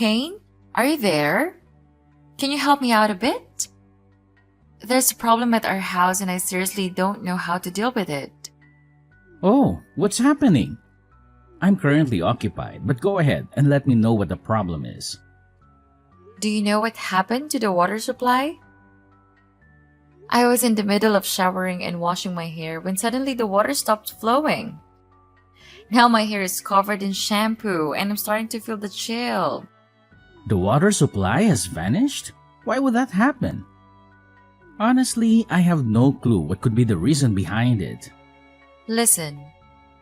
Kane? Are you there? Can you help me out a bit? There's a problem at our house and I seriously don't know how to deal with it. Oh, what's happening? I'm currently occupied, but go ahead and let me know what the problem is. Do you know what happened to the water supply? I was in the middle of showering and washing my hair when suddenly the water stopped flowing. Now my hair is covered in shampoo and I'm starting to feel the chill. The water supply has vanished? Why would that happen? Honestly, I have no clue what could be the reason behind it. Listen,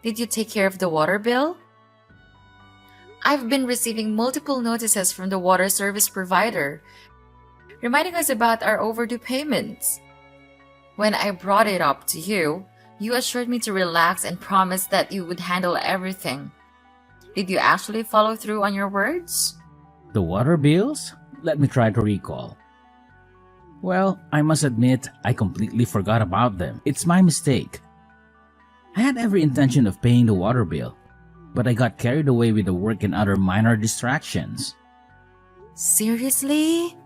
did you take care of the water bill? I've been receiving multiple notices from the water service provider, reminding us about our overdue payments. When I brought it up to you, you assured me to relax and promised that you would handle everything. Did you actually follow through on your words? The water bills? Let me try to recall. Well, I must admit, I completely forgot about them. It's my mistake. I had every intention of paying the water bill, but I got carried away with the work and other minor distractions. Seriously?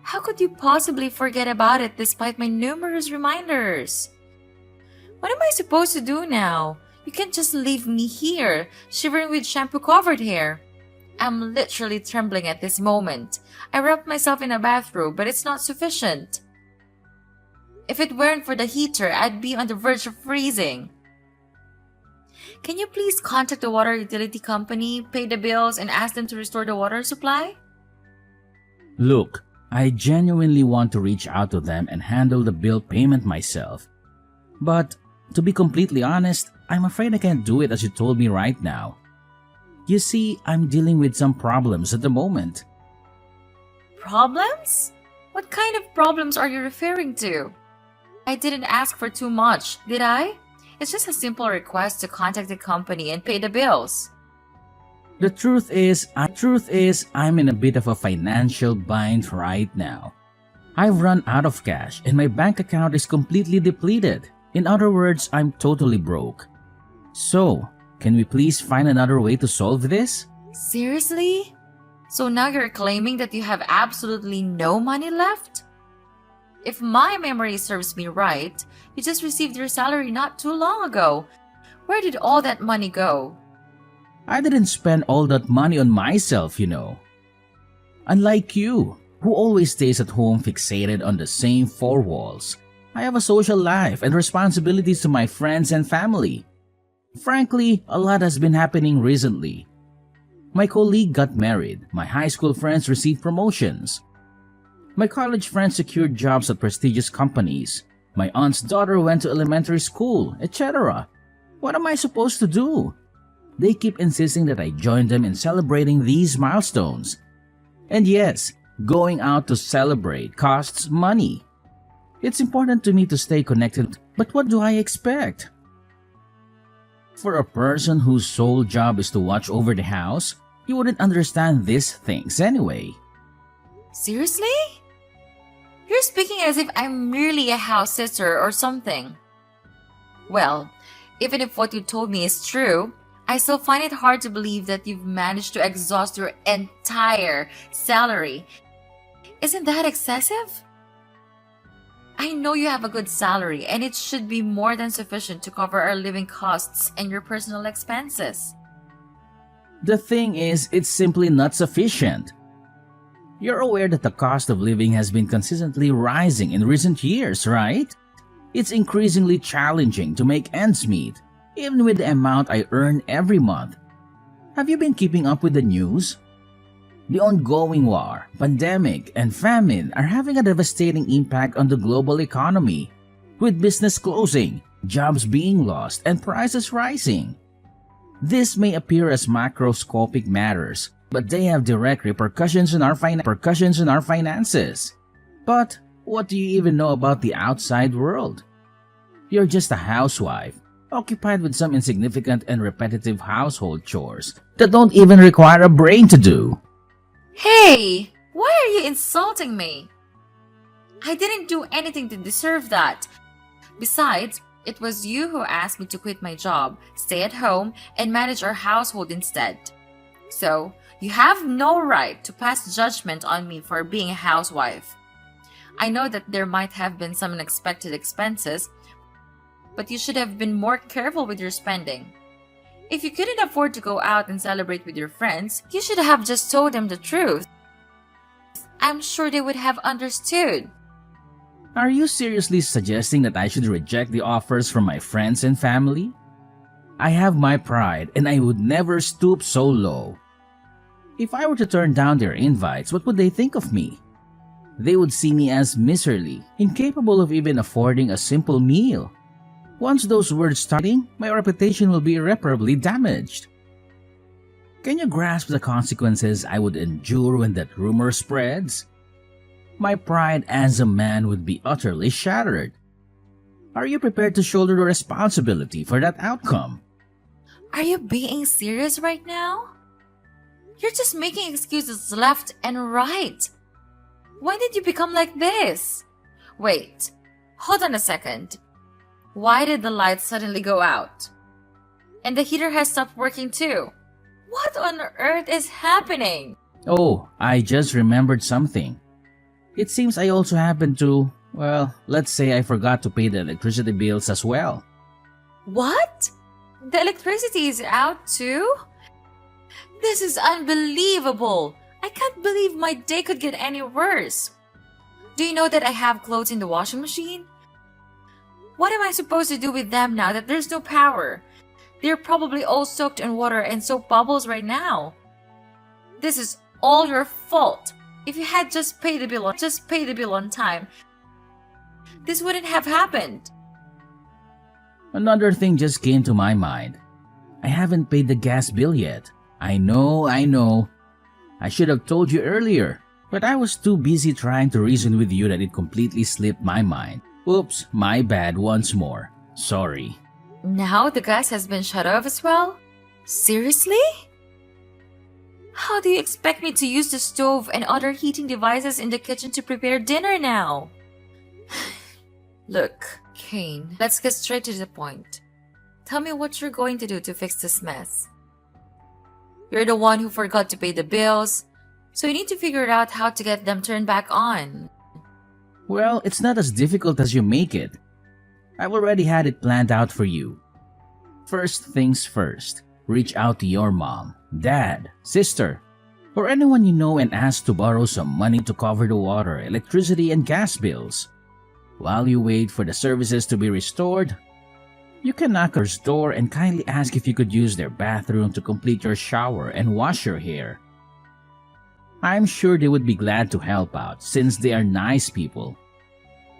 How could you possibly forget about it despite my numerous reminders? What am I supposed to do now? You can't just leave me here, shivering with shampoo-covered hair. I'm literally trembling at this moment. I wrapped myself in a bathrobe, but it's not sufficient. If it weren't for the heater, I'd be on the verge of freezing. Can you please contact the water utility company, pay the bills, and ask them to restore the water supply? Look, I genuinely want to reach out to them and handle the bill payment myself. But, to be completely honest, I'm afraid I can't do it as you told me right now. You see, I'm dealing with some problems at the moment. Problems? What kind of problems are you referring to? I didn't ask for too much, did I? It's just a simple request to contact the company and pay the bills. The truth is, I'm in a bit of a financial bind right now. I've run out of cash and my bank account is completely depleted. In other words, I'm totally broke. So, can we please find another way to solve this? Seriously? So now you're claiming that you have absolutely no money left? If my memory serves me right, you just received your salary not too long ago. Where did all that money go? I didn't spend all that money on myself, you know. Unlike you, who always stays at home fixated on the same four walls, I have a social life and responsibilities to my friends and family. Frankly, a lot has been happening recently. My colleague got married, my high school friends received promotions. My college friends secured jobs at prestigious companies. My aunt's daughter went to elementary school, etc. What am I supposed to do? They keep insisting that I join them in celebrating these milestones. And yes, going out to celebrate costs money. It's important to me to stay connected, but what do I expect? For a person whose sole job is to watch over the house, you wouldn't understand these things anyway. Seriously? You're speaking as if I'm merely a house sitter or something. Well, even if what you told me is true, I still find it hard to believe that you've managed to exhaust your entire salary. Isn't that excessive? I know you have a good salary and it should be more than sufficient to cover our living costs and your personal expenses. The thing is, it's simply not sufficient. You're aware that the cost of living has been consistently rising in recent years, right? It's increasingly challenging to make ends meet, even with the amount I earn every month. Have you been keeping up with the news? The ongoing war, pandemic, and famine are having a devastating impact on the global economy, with business closing, jobs being lost, and prices rising. This may appear as macroscopic matters, but they have direct repercussions on our finances. But what do you even know about the outside world? You're just a housewife, occupied with some insignificant and repetitive household chores that don't even require a brain to do. Hey, why are you insulting me? I didn't do anything to deserve that. Besides, it was you who asked me to quit my job, stay at home, and manage our household instead. So, You have no right to pass judgment on me for being a housewife. I know that there might have been some unexpected expenses, but you should have been more careful with your spending. If you couldn't afford to go out and celebrate with your friends, you should have just told them the truth. I'm sure they would have understood. Are you seriously suggesting that I should reject the offers from my friends and family? I have my pride and I would never stoop so low. If I were to turn down their invites, what would they think of me? They would see me as miserly, incapable of even affording a simple meal. Once those words starting, my reputation will be irreparably damaged. Can you grasp the consequences I would endure when that rumor spreads? My pride as a man would be utterly shattered. Are you prepared to shoulder the responsibility for that outcome? Are you being serious right now? You're just making excuses left and right. Why did you become like this? Wait, hold on a second. Why did the lights suddenly go out? And the heater has stopped working too. What on earth is happening? Oh, I just remembered something. It seems I also happened to, well, let's say I forgot to pay the electricity bills as well. What? The electricity is out too? This is unbelievable. I can't believe my day could get any worse. Do you know that I have clothes in the washing machine? What am I supposed to do with them now that there's no power? They're probably all soaked in water and soap bubbles right now. This is all your fault. If you had just paid the bill on time, this wouldn't have happened. Another thing just came to my mind. I haven't paid the gas bill yet. I know. I should have told you earlier, but I was too busy trying to reason with you that it completely slipped my mind. Oops, my bad once more. Sorry. Now the gas has been shut off as well? Seriously? How do you expect me to use the stove and other heating devices in the kitchen to prepare dinner now? Look, Kane, let's get straight to the point. Tell me what you're going to do to fix this mess. You're the one who forgot to pay the bills, so you need to figure out how to get them turned back on. Well, it's not as difficult as you make it. I've already had it planned out for you. First things first, reach out to your mom, dad, sister, or anyone you know and ask to borrow some money to cover the water, electricity, and gas bills. While you wait for the services to be restored, you can knock on their door and kindly ask if you could use their bathroom to complete your shower and wash your hair. I'm sure they would be glad to help out since they are nice people.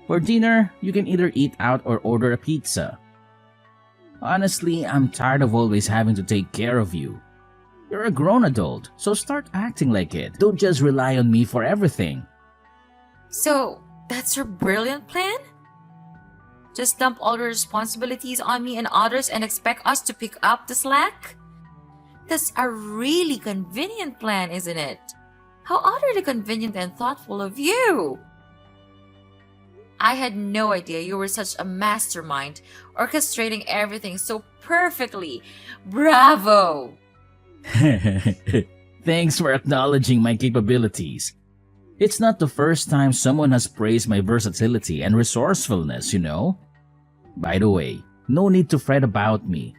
For dinner, you can either eat out or order a pizza. Honestly, I'm tired of always having to take care of you. You're a grown adult, so start acting like it. Don't just rely on me for everything. So, that's your brilliant plan? Just dump all the responsibilities on me and others and expect us to pick up the slack? That's a really convenient plan, isn't it? How utterly convenient and thoughtful of you! I had no idea you were such a mastermind, orchestrating everything so perfectly. Bravo! Thanks for acknowledging my capabilities. It's not the first time someone has praised my versatility and resourcefulness, you know? By the way, no need to fret about me.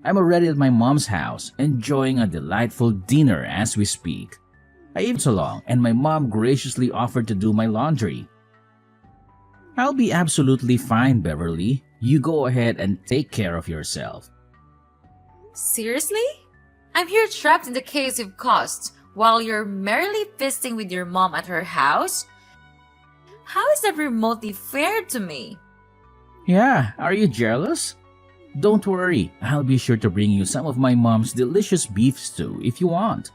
I'm already at my mom's house, enjoying a delightful dinner as we speak. I even so long, and my mom graciously offered to do my laundry. I'll be absolutely fine, Beverly. You go ahead and take care of yourself. Seriously? I'm here trapped in the chaos you've caused while you're merrily feasting with your mom at her house? How is that remotely fair to me? Yeah, are you jealous? Don't worry, I'll be sure to bring you some of my mom's delicious beef stew if you want.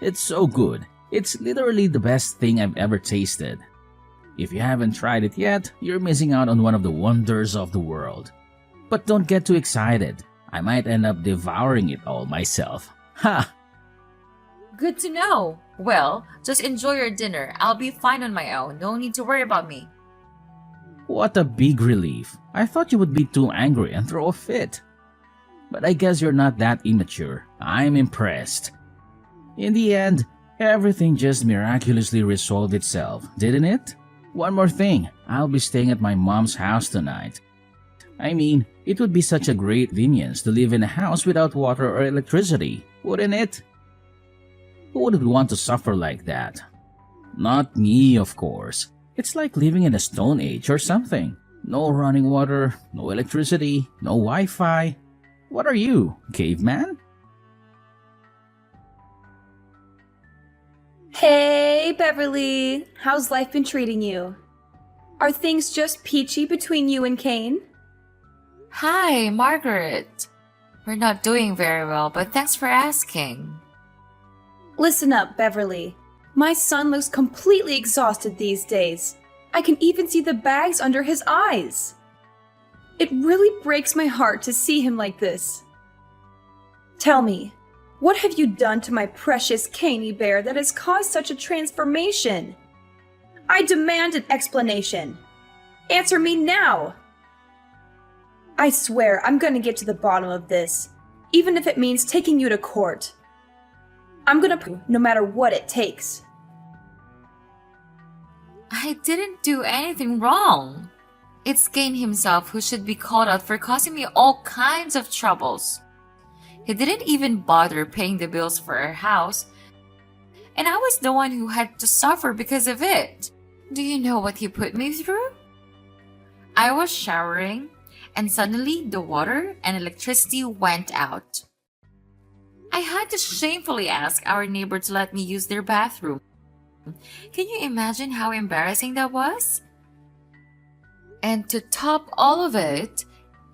It's so good. It's literally the best thing I've ever tasted. If you haven't tried it yet, you're missing out on one of the wonders of the world. But don't get too excited. I might end up devouring it all myself. Ha! Good to know. Well, just enjoy your dinner. I'll be fine on my own. No need to worry about me. What a big relief. I thought you would be too angry and throw a fit. But I guess you're not that immature. I'm impressed. In the end, everything just miraculously resolved itself, didn't it? One more thing, I'll be staying at my mom's house tonight. I mean, it would be such a great convenience to live in a house without water or electricity, wouldn't it? Who would want to suffer like that? Not me, of course. It's like living in a stone age or something. No running water, no electricity, no Wi-Fi. What are you, caveman? Hey, Beverly. How's life been treating you? Are things just peachy between you and Kane? Hi, Margaret. We're not doing very well, but thanks for asking. Listen up, Beverly. My son looks completely exhausted these days. I can even see the bags under his eyes. It really breaks my heart to see him like this. Tell me, what have you done to my precious Caney bear that has caused such a transformation? I demand an explanation. Answer me now! I swear I'm gonna get to the bottom of this, even if it means taking you to court. I'm gonna prove no matter what it takes. I didn't do anything wrong. It's Kane himself who should be called out for causing me all kinds of troubles. He didn't even bother paying the bills for our house, and I was the one who had to suffer because of it. Do you know what he put me through? I was showering, and suddenly the water and electricity went out. I had to shamefully ask our neighbor to let me use their bathroom. Can you imagine how embarrassing that was? And to top all of it,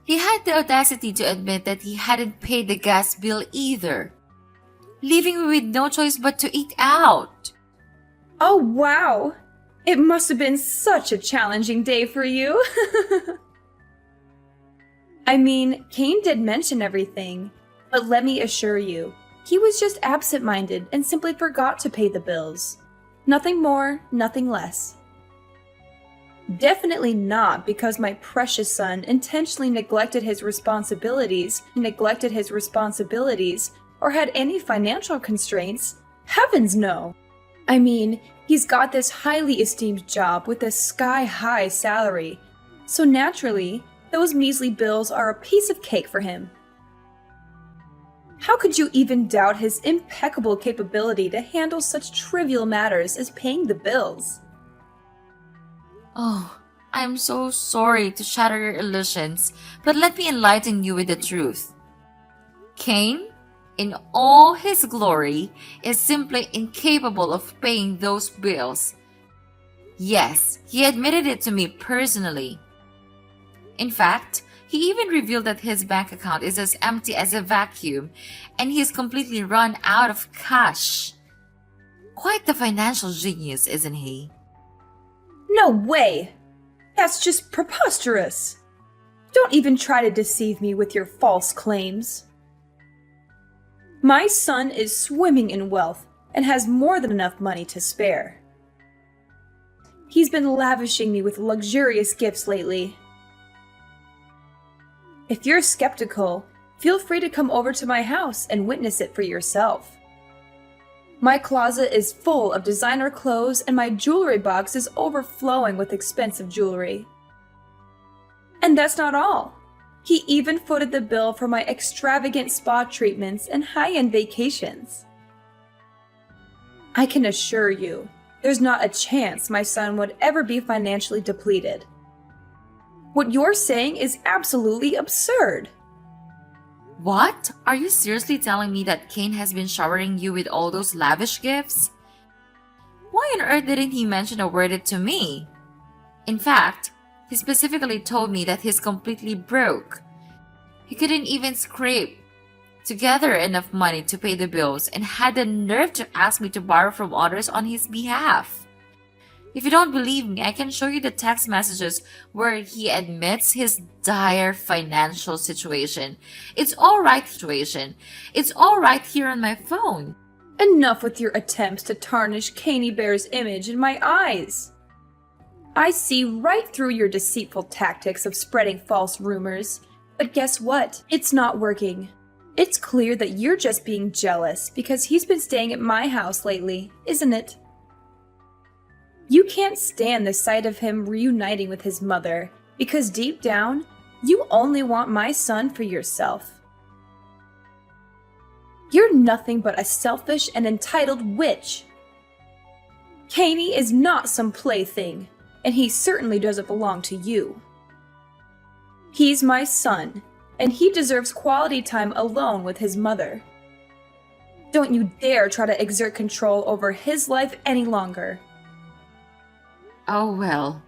he had the audacity to admit that he hadn't paid the gas bill either, leaving me with no choice but to eat out. Oh, wow! It must have been such a challenging day for you. I mean, Kane did mention everything, but let me assure you, he was just absent-minded and simply forgot to pay the bills. Nothing more, nothing less. Definitely not because my precious son intentionally neglected his responsibilities, or had any financial constraints. Heavens no! I mean, he's got this highly esteemed job with a sky-high salary, so naturally, those measly bills are a piece of cake for him. How could you even doubt his impeccable capability to handle such trivial matters as paying the bills? Oh, I'm so sorry to shatter your illusions, but let me enlighten you with the truth. Kane, in all his glory, is simply incapable of paying those bills. Yes, he admitted it to me personally. In fact, he even revealed that his bank account is as empty as a vacuum and he is completely run out of cash. Quite the financial genius, isn't he? No way! That's just preposterous! Don't even try to deceive me with your false claims. My son is swimming in wealth and has more than enough money to spare. He's been lavishing me with luxurious gifts lately. If you're skeptical, feel free to come over to my house and witness it for yourself. My closet is full of designer clothes and my jewelry box is overflowing with expensive jewelry. And that's not all. He even footed the bill for my extravagant spa treatments and high-end vacations. I can assure you, there's not a chance my son would ever be financially depleted. What you're saying is absolutely absurd. What? Are you seriously telling me that Kane has been showering you with all those lavish gifts? Why on earth didn't he mention a word to me? In fact, he specifically told me that he's completely broke. He couldn't even scrape together enough money to pay the bills and had the nerve to ask me to borrow from others on his behalf. If you don't believe me, I can show you the text messages where he admits his dire financial situation. It's all right here on my phone. Enough with your attempts to tarnish Caney Bear's image in my eyes. I see right through your deceitful tactics of spreading false rumors. But guess what? It's not working. It's clear that you're just being jealous because he's been staying at my house lately, isn't it? You can't stand the sight of him reuniting with his mother because deep down, you only want my son for yourself. You're nothing but a selfish and entitled witch. Caney is not some plaything, and he certainly doesn't belong to you. He's my son, and he deserves quality time alone with his mother. Don't you dare try to exert control over his life any longer. Oh well.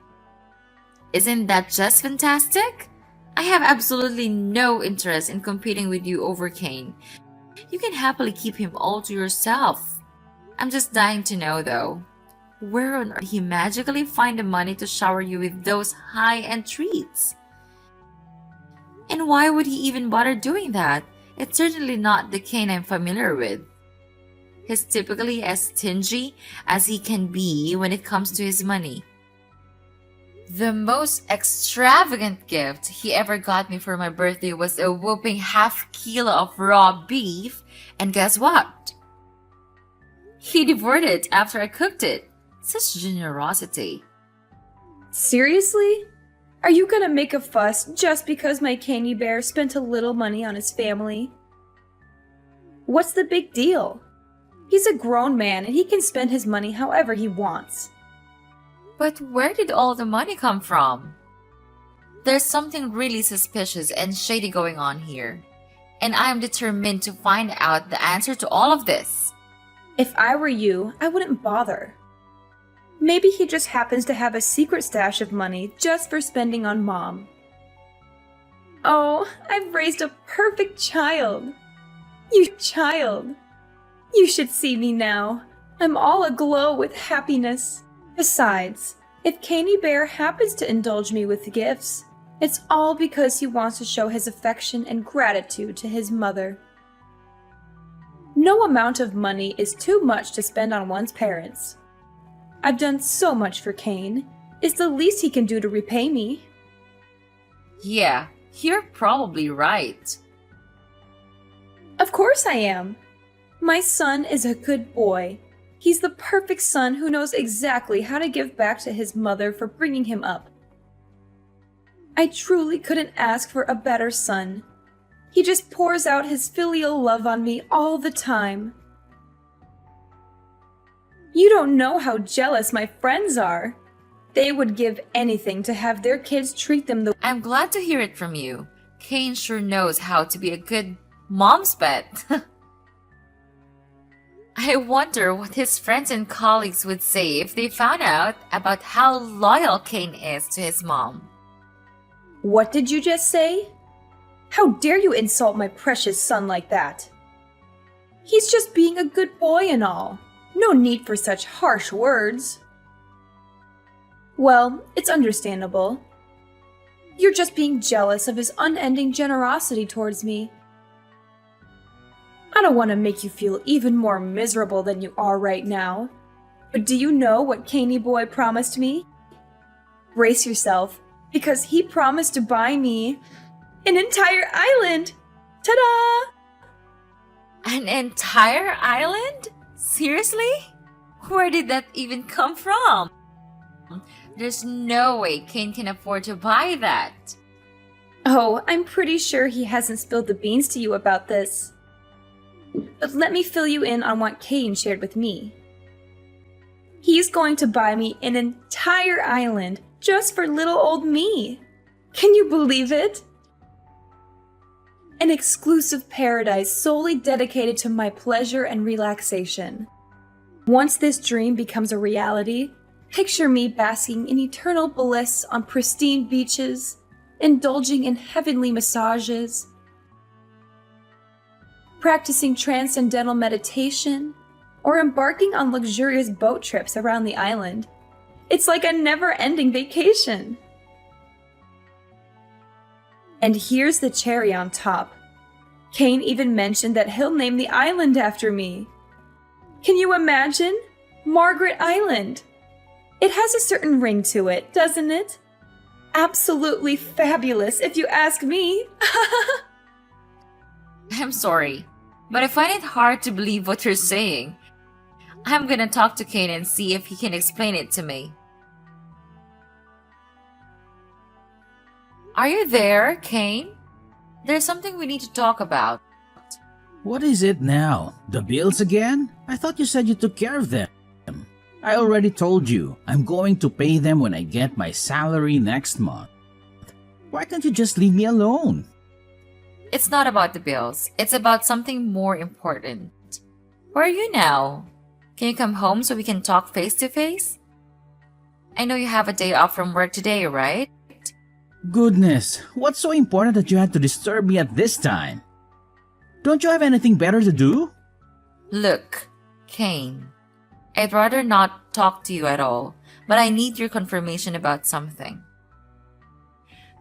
Isn't that just fantastic? I have absolutely no interest in competing with you over Kane. You can happily keep him all to yourself. I'm just dying to know though, where on earth did he magically find the money to shower you with those high-end treats? And why would he even bother doing that? It's certainly not the Kane I'm familiar with. He's typically as stingy as he can be when it comes to his money. The most extravagant gift he ever got me for my birthday was a whopping half-kilo of raw beef, and guess what? He devoured it after I cooked it. Such generosity. Seriously? Are you gonna make a fuss just because my Caney Bear spent a little money on his family? What's the big deal? He's a grown man and he can spend his money however he wants. But where did all the money come from? There's something really suspicious and shady going on here, and I am determined to find out the answer to all of this. If I were you, I wouldn't bother. Maybe he just happens to have a secret stash of money just for spending on Mom. Oh, I've raised a perfect child. You child. You should see me now. I'm all aglow with happiness. Besides, if Caney Bear happens to indulge me with gifts, it's all because he wants to show his affection and gratitude to his mother. No amount of money is too much to spend on one's parents. I've done so much for Kane. It's the least he can do to repay me. Yeah, you're probably right. Of course I am. My son is a good boy. He's the perfect son who knows exactly how to give back to his mother for bringing him up. I truly couldn't ask for a better son. He just pours out his filial love on me all the time. You don't know how jealous my friends are. They would give anything to have their kids treat them the way. I'm glad to hear it from you. Kane sure knows how to be a good mom's pet. I wonder what his friends and colleagues would say if they found out about how loyal Kane is to his mom. What did you just say? How dare you insult my precious son like that? He's just being a good boy and all. No need for such harsh words. Well, it's understandable. You're just being jealous of his unending generosity towards me. I don't want to make you feel even more miserable than you are right now. But do you know what Caney Boy promised me? Brace yourself, because he promised to buy me an entire island! Ta-da! An entire island? Seriously? Where did that even come from? There's no way Kane can afford to buy that. Oh, I'm pretty sure he hasn't spilled the beans to you about this. But let me fill you in on what Kane shared with me. He's going to buy me an entire island just for little old me. Can you believe it? An exclusive paradise solely dedicated to my pleasure and relaxation. Once this dream becomes a reality, picture me basking in eternal bliss on pristine beaches, indulging in heavenly massages, practicing transcendental meditation, or embarking on luxurious boat trips around the island. It's like a never-ending vacation. And here's the cherry on top. Kane even mentioned that he'll name the island after me. Can you imagine? Margaret Island. It has a certain ring to it, doesn't it? Absolutely fabulous, if you ask me. I'm sorry, but I find it hard to believe what you're saying. I'm gonna talk to Kane and see if he can explain it to me. Are you there, Kane? There's something we need to talk about. What is it now? The bills again? I thought you said you took care of them. I already told you, I'm going to pay them when I get my salary next month. Why can't you just leave me alone? It's not about the bills. It's about something more important. Where are you now? Can you come home so we can talk face to face? I know you have a day off from work today, right? Goodness, what's so important that you had to disturb me at this time? Don't you have anything better to do? Look, Kane, I'd rather not talk to you at all, but I need your confirmation about something.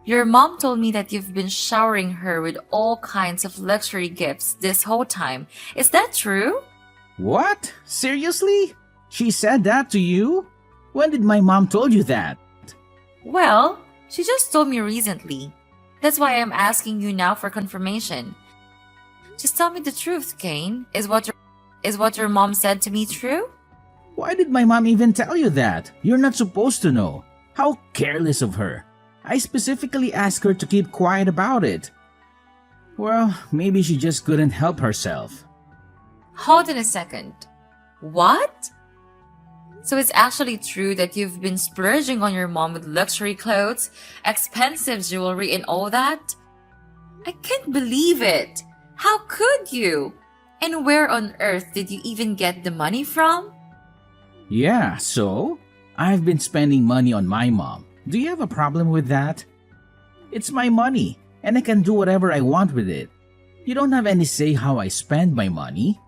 Your mom told me that you've been showering her with all kinds of luxury gifts this whole time. Is that true? What? Seriously? She said that to you? When did my mom told you that? Well, she just told me recently. That's why I'm asking you now for confirmation. Just tell me the truth, Kane. Is what your mom said to me true? Why did my mom even tell you that? You're not supposed to know. How careless of her. I specifically asked her to keep quiet about it. Well, maybe she just couldn't help herself. Hold on a second. What? So it's actually true that you've been splurging on your mom with luxury clothes, expensive jewelry, and all that? I can't believe it. How could you? And where on earth did you even get the money from? Yeah, so? I've been spending money on my mom. Do you have a problem with that? It's my money, and I can do whatever I want with it. You don't have any say how I spend my money.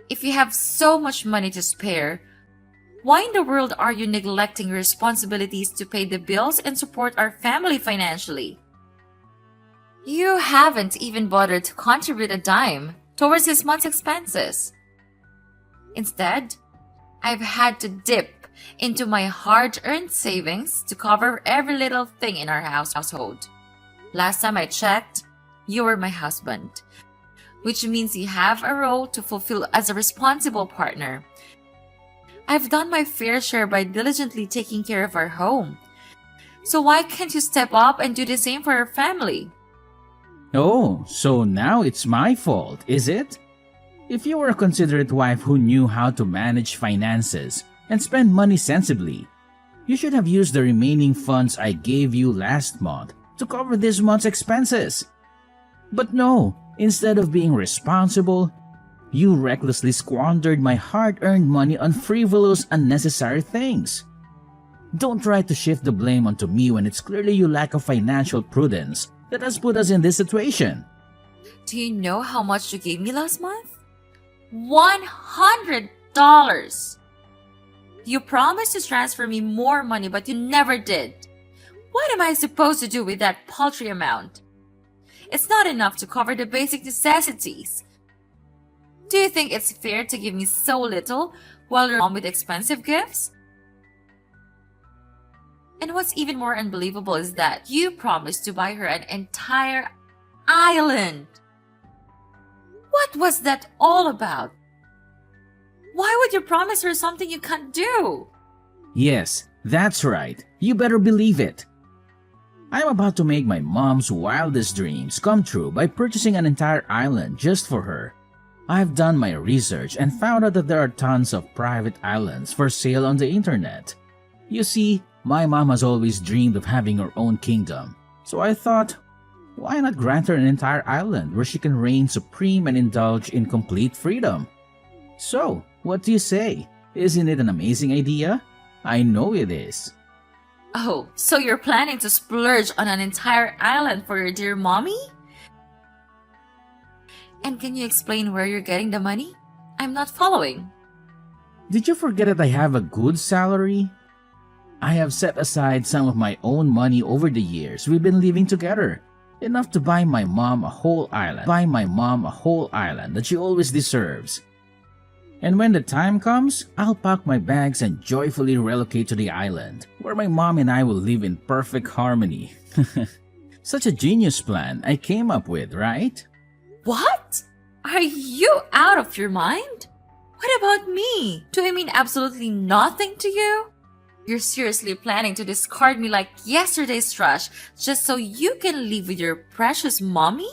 If you have so much money to spare, why in the world are you neglecting your responsibilities to pay the bills and support our family financially? You haven't even bothered to contribute a dime towards this month's expenses. Instead, I've had to dip into my hard-earned savings to cover every little thing in our household. Last time I checked, you were my husband, which means you have a role to fulfill as a responsible partner. I've done my fair share by diligently taking care of our home. So why can't you step up and do the same for our family? Oh, so now it's my fault, is it? If you were a considerate wife who knew how to manage finances and spend money sensibly, you should have used the remaining funds I gave you last month to cover this month's expenses. But no, instead of being responsible, you recklessly squandered my hard-earned money on frivolous, unnecessary things. Don't try to shift the blame onto me when it's clearly your lack of financial prudence that has put us in this situation. Do you know how much you gave me last month? $100! You promised to transfer me more money, but you never did. What am I supposed to do with that paltry amount? It's not enough to cover the basic necessities. Do you think it's fair to give me so little while you're home with expensive gifts? And what's even more unbelievable is that you promised to buy her an entire island. What was that all about? Why would you promise her something you can't do? Yes, that's right. You better believe it. I'm about to make my mom's wildest dreams come true by purchasing an entire island just for her. I've done my research and found out that there are tons of private islands for sale on the internet. You see, my mom has always dreamed of having her own kingdom, so I thought, why not grant her an entire island where she can reign supreme and indulge in complete freedom? So, what do you say? Isn't it an amazing idea? I know it is. Oh, so you're planning to splurge on an entire island for your dear mommy? And can you explain where you're getting the money? I'm not following. Did you forget that I have a good salary? I have set aside some of my own money over the years we've been living together. Enough to buy my mom a whole island. That she always deserves. And when the time comes, I'll pack my bags and joyfully relocate to the island, where my mom and I will live in perfect harmony. Such a genius plan I came up with, right? What? Are you out of your mind? What about me? Do I mean absolutely nothing to you? You're seriously planning to discard me like yesterday's trash just so you can live with your precious mommy?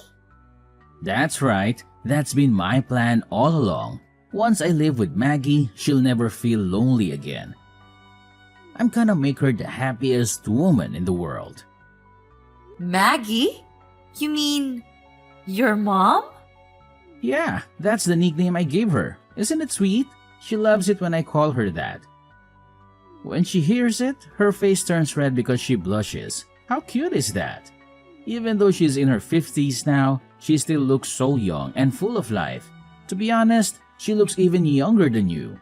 That's right. That's been my plan all along. Once I live with Maggie, she'll never feel lonely again. I'm gonna make her the happiest woman in the world. Maggie? You mean your mom? Yeah, that's the nickname I gave her. Isn't it sweet? She loves it when I call her that. When she hears it, her face turns red because she blushes. How cute is that? Even though she's in her 50s now, she still looks so young and full of life. To be honest, she looks even younger than you.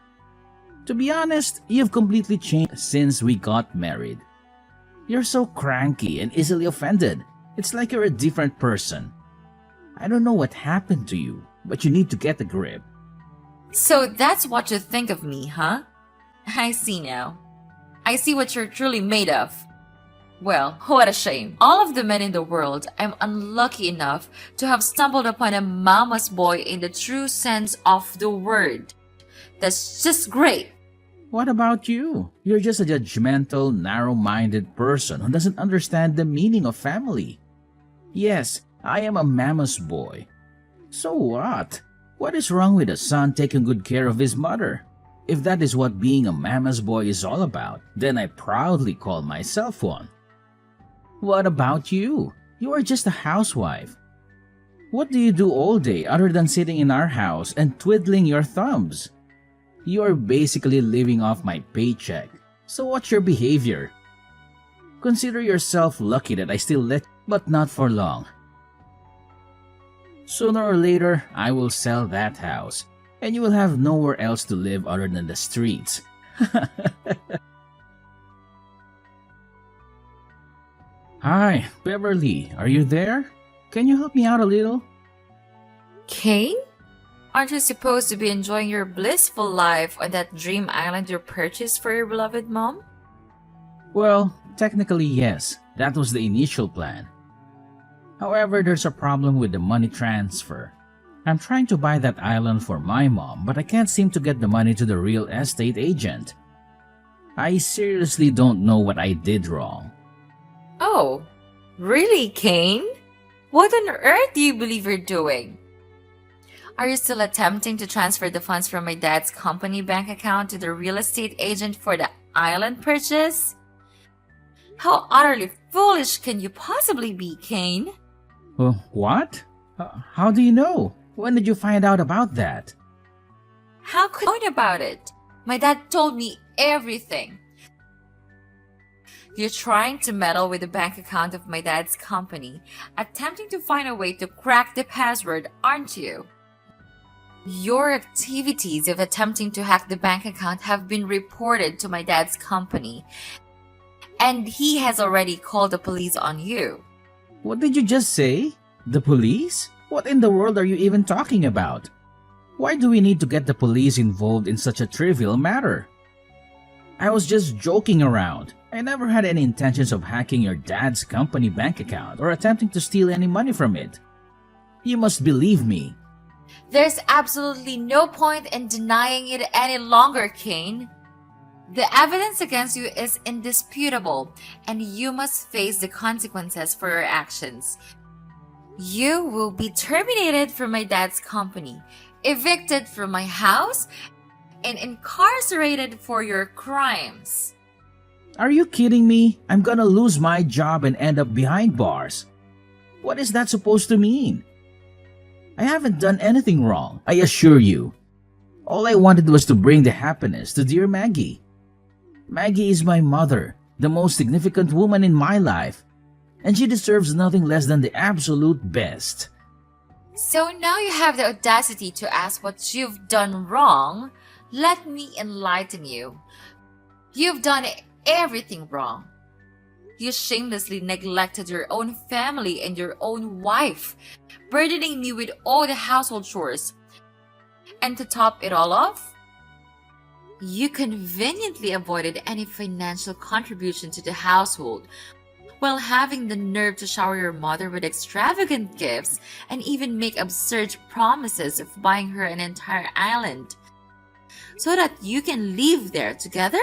To be honest, you've completely changed since we got married. You're so cranky and easily offended. It's like you're a different person. I don't know what happened to you, but you need to get a grip. So that's what you think of me, huh? I see now. I see what you're truly made of. Well, what a shame. All of the men in the world, I'm unlucky enough to have stumbled upon a mama's boy in the true sense of the word. That's just great. What about you? You're just a judgmental, narrow-minded person who doesn't understand the meaning of family. Yes, I am a mama's boy. So what? What is wrong with a son taking good care of his mother? If that is what being a mama's boy is all about, then I proudly call myself one. What about you? You are just a housewife. What do you do all day other than sitting in our house and twiddling your thumbs? You are basically living off my paycheck. So what's your behavior? Consider yourself lucky that I still let you, but not for long. Sooner or later, I will sell that house, and you will have nowhere else to live other than the streets. Hi, Beverly, are you there? Can you help me out a little? Kane? Aren't you supposed to be enjoying your blissful life on that dream island you purchased for your beloved mom? Well, technically yes, that was the initial plan. However, there's a problem with the money transfer. I'm trying to buy that island for my mom, but I can't seem to get the money to the real estate agent. I seriously don't know what I did wrong. Oh, really, Kane? What on earth do you believe you're doing? Are you still attempting to transfer the funds from my dad's company bank account to the real estate agent for the island purchase? How utterly foolish can you possibly be, Kane? What? How do you know? When did you find out about that? How could I know about it? My dad told me everything. You're trying to meddle with the bank account of my dad's company, attempting to find a way to crack the password, aren't you? Your activities of attempting to hack the bank account have been reported to my dad's company, and he has already called the police on you. What did you just say? The police? What in the world are you even talking about? Why do we need to get the police involved in such a trivial matter? I was just joking around. I never had any intentions of hacking your dad's company bank account or attempting to steal any money from it. You must believe me. There's absolutely no point in denying it any longer, Kane. The evidence against you is indisputable, and you must face the consequences for your actions. You will be terminated from my dad's company, evicted from my house, and incarcerated for your crimes. Are you kidding me? I'm gonna lose my job and end up behind bars. What is that supposed to mean? I haven't done anything wrong, I assure you. All I wanted was to bring the happiness to dear Maggie. Maggie is my mother, the most significant woman in my life, and she deserves nothing less than the absolute best. So now you have the audacity to ask what you've done wrong. Let me enlighten you. You've done everything wrong. You shamelessly neglected your own family and your own wife, burdening me with all the household chores. And to top it all off, you conveniently avoided any financial contribution to the household while having the nerve to shower your mother with extravagant gifts and even make absurd promises of buying her an entire island so that you can live there together?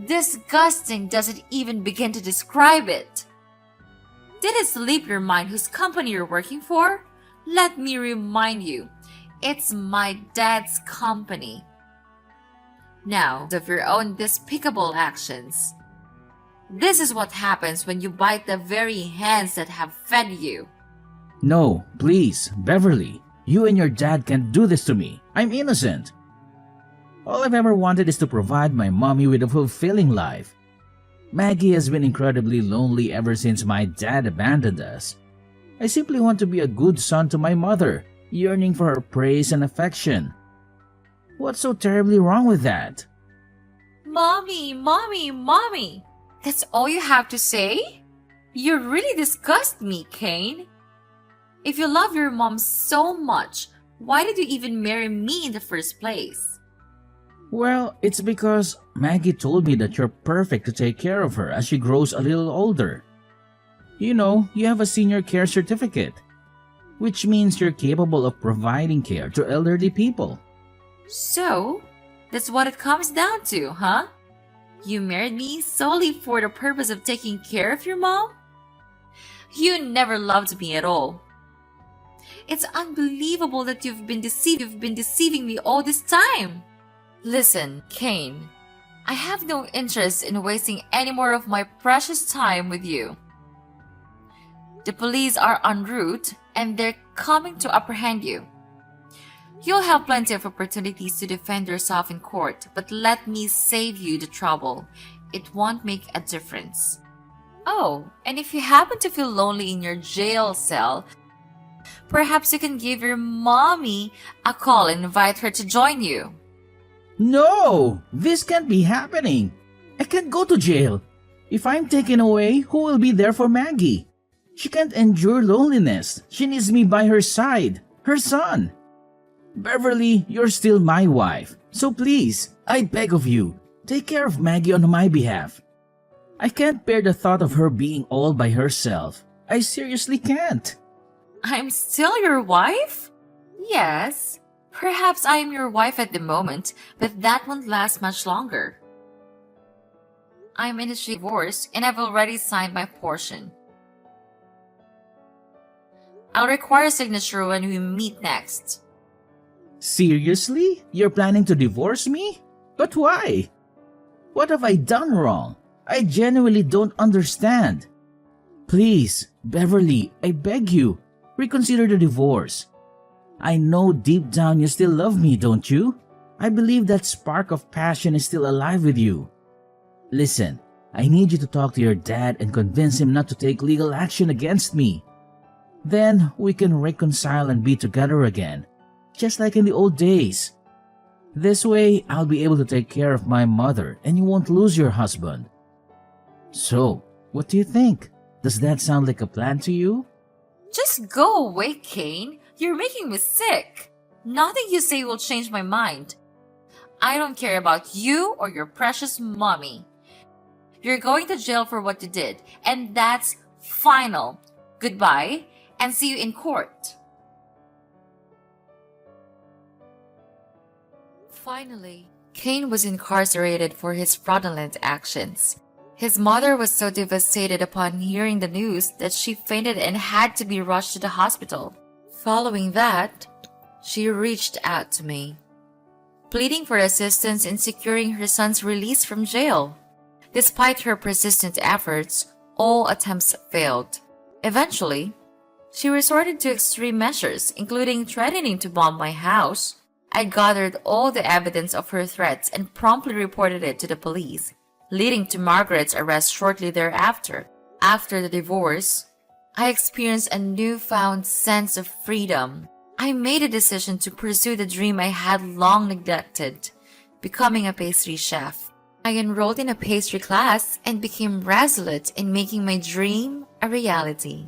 Disgusting doesn't even begin to describe it. Did it slip your mind whose company you're working for? Let me remind you, it's my dad's company. Now, of your own despicable actions. This is what happens when you bite the very hands that have fed you. No, please, Beverly. You and your dad can't do this to me. I'm innocent. All I've ever wanted is to provide my mommy with a fulfilling life. Maggie has been incredibly lonely ever since my dad abandoned us. I simply want to be a good son to my mother, yearning for her praise and affection. What's so terribly wrong with that? Mommy, mommy, mommy. That's all you have to say? You really disgust me, Kane. If you love your mom so much, why did you even marry me in the first place? Well, it's because Maggie told me that you're perfect to take care of her as she grows a little older. You know, you have a senior care certificate, which means you're capable of providing care to elderly people. So, that's what it comes down to, huh? You married me solely for the purpose of taking care of your mom? You never loved me at all. It's unbelievable that you've been deceiving me all this time. Listen, Kane, I have no interest in wasting any more of my precious time with you. The police are en route and they're coming to apprehend you. You'll have plenty of opportunities to defend yourself in court, but let me save you the trouble. It won't make a difference. Oh, and if you happen to feel lonely in your jail cell, perhaps you can give your mommy a call and invite her to join you. No! This can't be happening! I can't go to jail! If I'm taken away, who will be there for Maggie? She can't endure loneliness. She needs me by her side, her son. Beverly, you're still my wife, so please, I beg of you, take care of Maggie on my behalf. I can't bear the thought of her being all by herself. I seriously can't. I'm still your wife? Yes. Perhaps I am your wife at the moment, but that won't last much longer. I'm in a divorce and I've already signed my portion. I'll require a signature when we meet next. Seriously? You're planning to divorce me? But why? What have I done wrong? I genuinely don't understand. Please, Beverly, I beg you, reconsider the divorce. I know deep down you still love me, don't you? I believe that spark of passion is still alive with you. Listen, I need you to talk to your dad and convince him not to take legal action against me. Then we can reconcile and be together again, just like in the old days. This way, I'll be able to take care of my mother and you won't lose your husband. So, what do you think? Does that sound like a plan to you? Just go away, Kane. You're making me sick. Nothing you say will change my mind. I don't care about you or your precious mommy. You're going to jail for what you did, and that's final. Goodbye, and see you in court. Finally, Kane was incarcerated for his fraudulent actions. His mother was so devastated upon hearing the news that she fainted and had to be rushed to the hospital. Following that, she reached out to me, pleading for assistance in securing her son's release from jail. Despite her persistent efforts, all attempts failed. Eventually, she resorted to extreme measures, including threatening to bomb my house. I gathered all the evidence of her threats and promptly reported it to the police, leading to Margaret's arrest shortly thereafter. After the divorce, I experienced a newfound sense of freedom. I made a decision to pursue the dream I had long neglected, becoming a pastry chef. I enrolled in a pastry class and became resolute in making my dream a reality.